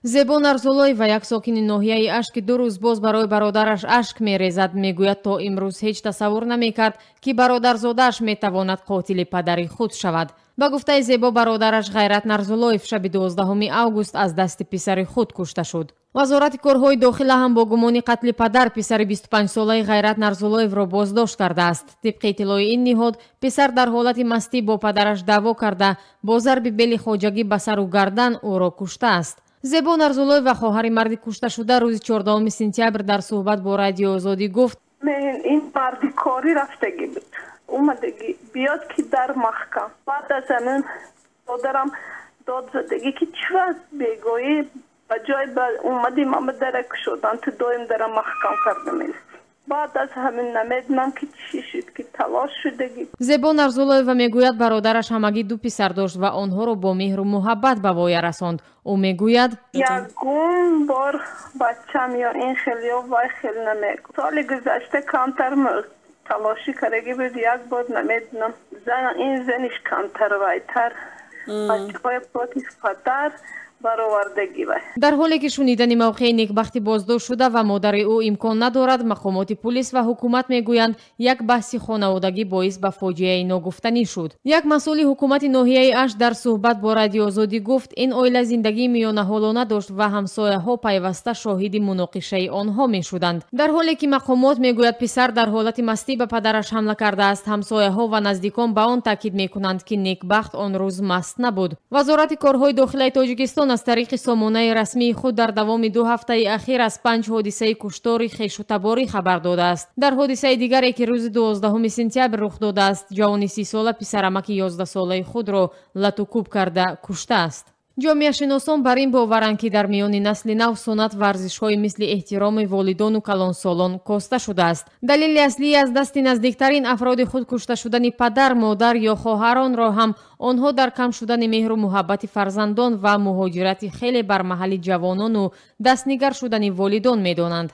зебо нарзулоева як сокини ноҳияи ашки 2 рӯз боз барои бародараш ашк мерезад. мегӯяд то имрӯз ҳеҷ тасаввур намекард ки бародарзодааш метавонад қотили падари худ шавад. ба гуфтаи зебо бародараш ғайрат нарзулоев шаби 12 август аз дасти писари худ кушта шуд. вазорати корҳои дохила ҳам бо гумони қатли падар писари 25-солаи ғайрат нарзулоевро боздошт кардааст. тибқи иттилои ин ниҳод писар дар ҳолати мастӣ бо падараш даъво карда бо зарби бели хоҷагӣ ба сару гардан ӯро куштааст. зебо нарзулоева хоҳари марди кушташуда рӯзи 14 сентябр дар суҳбат бо радиои озодӣ гуфт: ин марди кори рафтагӣ буд, омадагӣ биёд ки дар маҳкам. баъд аз ҳамин додарам дод задагӣ ки чивақт бегоӣ ба ҷой омади мама дара кушодан, ту доим дара маҳкам карда мест. баъд аз ҳамин намедонам ки чӣ шуд ки талош шудагӣ. зебо нарзулоева мегӯяд бародараш ҳамагӣ 2 писар дошт ва онҳоро бо меҳру муҳаббат ба воя расонд. ӯ мегӯяд: ягон бор бачам ё ин хелиё вай хел намегӯяд. соли гузашта камтар талоши карагӣ буд, як бор намедонам. ин заниш камтар вайтар бачаҳои поти падар баровардагӣ вай. дар ҳоле ки шунидани мавқеи некбахти боздошт шуда ва модари ӯ имкон надорад, мақомоти пулис ва ҳукумат мегӯянд як баҳси хонаводагӣ боис ба фоҷиаи ногуфтанӣ шуд. як масъули ҳукумати ноҳияи Аш дар суҳбат бо радиои Озодӣ гуфт: ин оила зиндагии миёнаҳолона дошт ва ҳамсояҳо пайваста шоҳиди муноқишаи онҳо мешуданд. дар ҳоле ки мақомот мегӯяд писар дар ҳолати мастӣ ба падараш ҳамла кардааст, ҳамсояҳо ва наздикон ба он таъкид мекунанд ки некбахт он рӯз маст набуд. вазорати корҳои дохилаи Тоҷикистон аз тариқи сомонаи расмии худ дар давоми 2 ҳафтаи ахир аз 5 ҳодисаи куштори хешу-таборӣ хабар додааст. дар ҳодисаи дигаре ки рӯзи 12 сентябр рух додааст, ҷавони 30-сола писарамаки 11-солаи худро латукуб карда куштааст. ҷомеашиносон бар ин боваранд ки дар миёни насли нав суннат варзишҳои мисли эҳтироми волидону калонсолон коста шудааст. далели аслии аз дасти наздиктарин афроди худ кушта шудани падар, модар ё хоҳаронро ҳам онҳо дар кам шудани меҳру муҳаббати фарзандон ва муҳоҷирати хеле бар маҳалли ҷавонону дастнигар шудани волидон медонанд.